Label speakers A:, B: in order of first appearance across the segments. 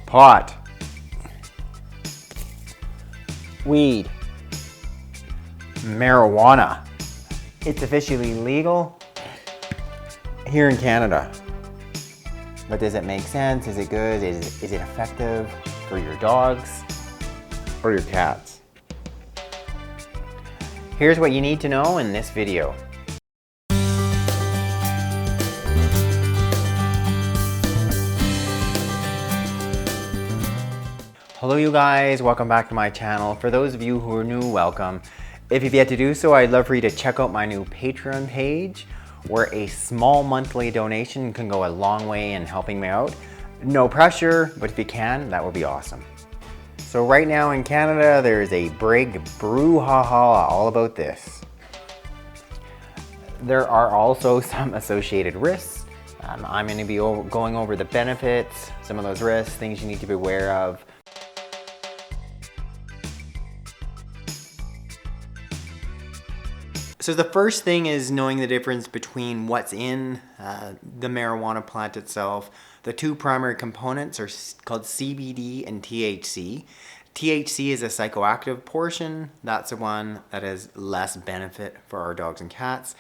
A: Pot. Weed. Marijuana. It's officially legal here in Canada. But does it make sense? Is it good? Is it effective for your dogs or your cats? Here's what you need to know in this video. Hello you guys, welcome back to my channel. For those of you who are new, welcome. If you've yet to do so, I'd love for you to check out my new Patreon page, where a small monthly donation can go a long way in helping me out. No pressure, but if you can, that would be awesome. So right now in Canada, there's a big brouhaha all about this. There are also some associated risks. I'm going to be going over the benefits, some of those risks, things you need to be aware of. So the first thing is knowing the difference between what's in the marijuana plant itself. The two primary components are called CBD and THC. THC is a psychoactive portion. That's the one that has less benefit for our dogs and cats.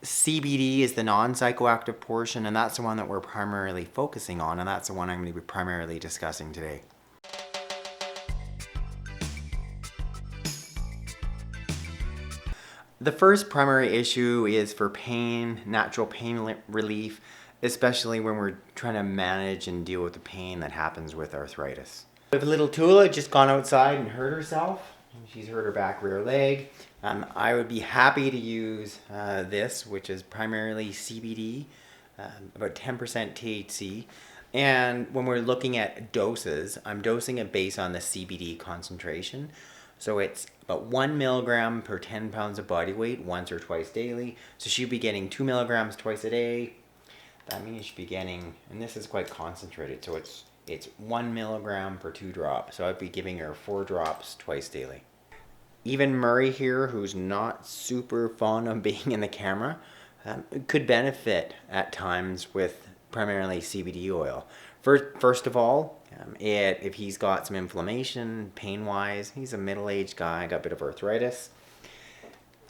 A: CBD is the non-psychoactive portion, and that's the one that we're primarily focusing on, and that's the one I'm going to be primarily discussing today. The first primary issue is for pain, natural pain relief, especially when we're trying to manage and deal with the pain that happens with arthritis. If little Tula just gone outside and hurt herself, she's hurt her back rear leg, I would be happy to use this, which is primarily CBD, about 10% THC. And when we're looking at doses, I'm dosing it based on the CBD concentration. So it's about 1 milligram per 10 pounds of body weight once or twice daily. So she'd be getting 2 milligrams twice a day. That means she'd be getting, and this is quite concentrated, so it's 1 milligram per 2 drops. So I'd be giving her 4 drops twice daily. Even Murray here, who's not super fond of being in the camera, could benefit at times with primarily CBD oil. First of all, if he's got some inflammation, pain-wise, he's a middle-aged guy, got a bit of arthritis,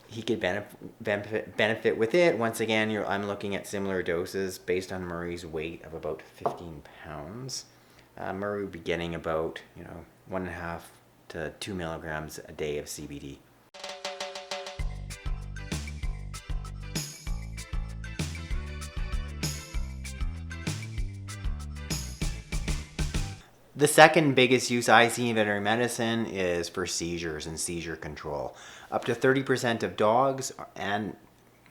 A: he could benefit with it. Once again, I'm looking at similar doses based on Murray's weight of about 15 pounds. Murray would be getting about 1.5 to 2 milligrams a day of CBD. The second biggest use I see in veterinary medicine is for seizures and seizure control. Up to 30% of dogs and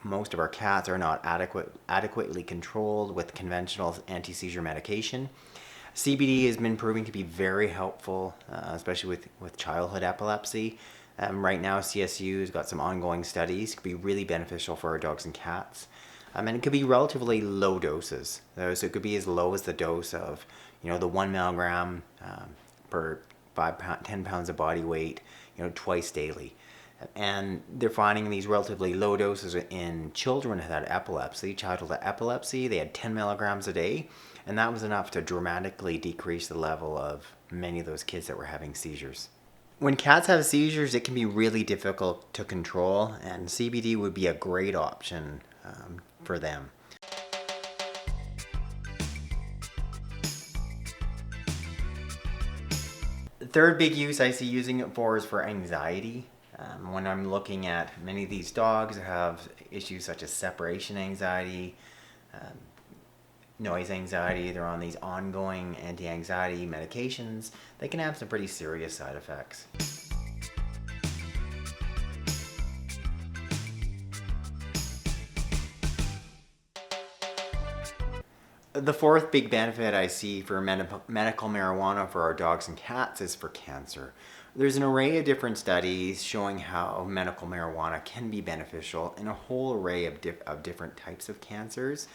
A: most of our cats are not adequately controlled with conventional anti-seizure medication. CBD has been proving to be very helpful, especially with childhood epilepsy. Right now, CSU has got some ongoing studies. It could be really beneficial for our dogs and cats. And it could be relatively low doses. So it could be as low as the dose of the 1 milligram per 10 pounds of body weight, twice daily. And they're finding these relatively low doses in children that had epilepsy, childhood epilepsy. They had 10 milligrams a day, and that was enough to dramatically decrease the level of many of those kids that were having seizures. When cats have seizures, it can be really difficult to control, and CBD would be a great option for them. The third big use I see using it for is for anxiety. When I'm looking at many of these dogs that have issues such as separation anxiety, noise anxiety, they're on these ongoing anti-anxiety medications, they can have some pretty serious side effects. The fourth big benefit I see for medical marijuana for our dogs and cats is for cancer. There's an array of different studies showing how medical marijuana can be beneficial in a whole array of different types of cancers,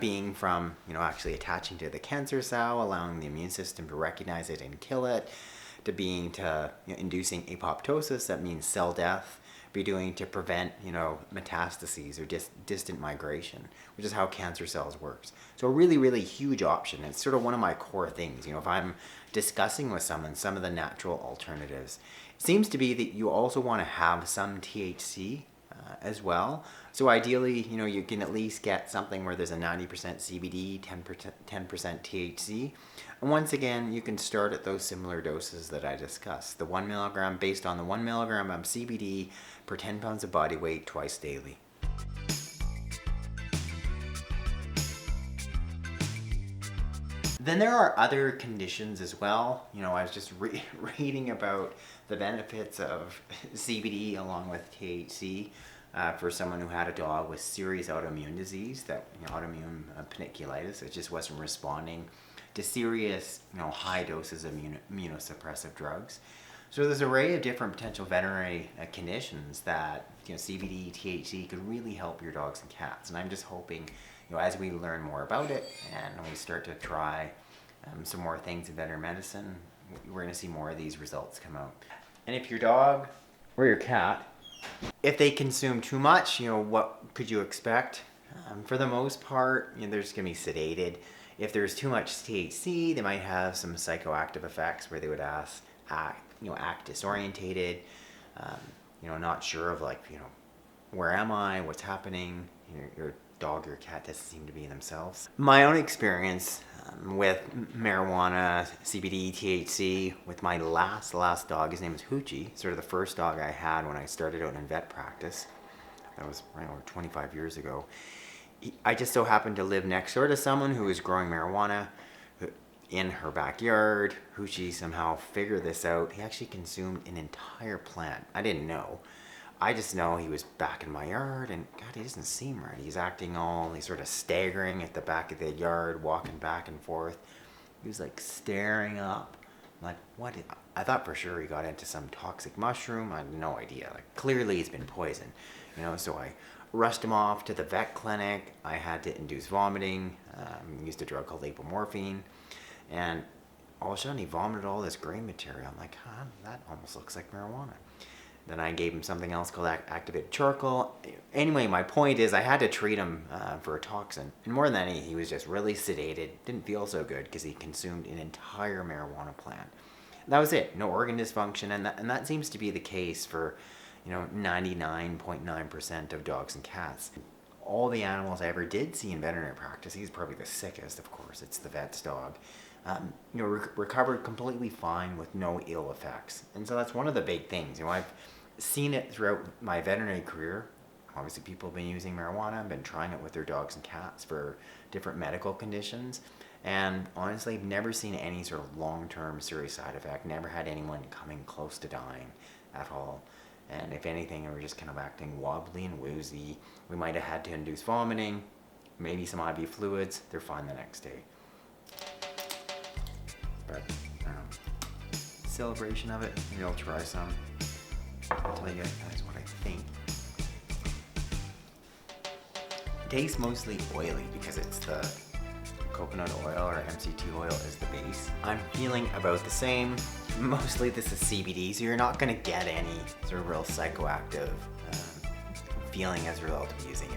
A: being from actually attaching to the cancer cell, allowing the immune system to recognize it and kill it, to inducing apoptosis, that means cell death, be doing to prevent, metastases or distant migration, which is how cancer cells works. So a really, really huge option. It's sort of one of my core things. If I'm discussing with someone some of the natural alternatives, it seems to be that you also want to have some THC as well. So ideally, you can at least get something where there's a 90% CBD, 10% THC. And once again, you can start at those similar doses that I discussed. The 1 milligram, based on the 1 milligram of CBD per 10 pounds of body weight twice daily. Then there are other conditions as well. I was just reading about the benefits of CBD along with THC for someone who had a dog with serious autoimmune disease, autoimmune paniculitis. It just wasn't responding to serious, high doses of immunosuppressive drugs. So there's an array of different potential veterinary conditions that CBD, THC could really help your dogs and cats. And I'm just hoping, as we learn more about it and we start to try some more things in veterinary medicine, we're going to see more of these results come out. And if your dog or your cat, if they consume too much, what could you expect? For the most part, they're just going to be sedated. If there's too much THC, they might have some psychoactive effects where they would act disorientated, not sure of where am I, what's happening. Your dog or cat doesn't seem to be themselves. My own experience with marijuana, CBD, THC, with my last dog, his name is Hoochie, sort of the first dog I had when I started out in vet practice. That was over 25 years ago. I just so happened to live next door to someone who was growing marijuana in her backyard. Hoochie somehow figured this out. He actually consumed an entire plant. I didn't know. I just know he was back in my yard, and God, he doesn't seem right. He's sort of staggering at the back of the yard, walking back and forth. He was staring up. I'm like, what? I thought for sure he got into some toxic mushroom. I had no idea. Clearly he's been poisoned, so I rushed him off to the vet clinic. I had to induce vomiting, used a drug called apomorphine, and all of a sudden he vomited all this gray material. I'm like, that almost looks like marijuana. Then I gave him something else called activated charcoal. Anyway, my point is I had to treat him for a toxin. And more than that, he was just really sedated. Didn't feel so good because he consumed an entire marijuana plant. And that was it. No organ dysfunction. And that seems to be the case for 99.9% of dogs and cats. All the animals I ever did see in veterinary practice, he's probably the sickest, of course. It's the vet's dog. Recovered completely fine with no ill effects. And so that's one of the big things. I've seen it throughout my veterinary career. Obviously, people have been using marijuana, been trying it with their dogs and cats for different medical conditions. And honestly, I've never seen any sort of long-term serious side effect. Never had anyone coming close to dying at all. And if anything, they were just kind of acting wobbly and woozy. We might have had to induce vomiting, maybe some IV fluids. They're fine the next day. But celebration of it, maybe I'll try some. I'll tell you guys what I think. It tastes mostly oily because it's the coconut oil or MCT oil is the base. I'm feeling about the same. Mostly this is CBD, so you're not going to get any sort of real psychoactive feeling as a result of using it.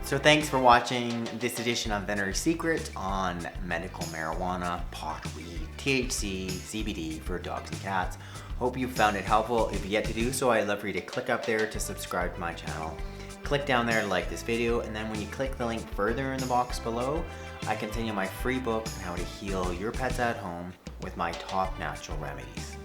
A: So thanks for watching this edition of Veterinary Secret on medical marijuana, pot weed, THC, CBD for dogs and cats. Hope you found it helpful. If you yet to do so, I'd love for you to click up there to subscribe to my channel. Click down there to like this video, and then when you click the link further in the box below, I can send you my free book on how to heal your pets at home with my top natural remedies.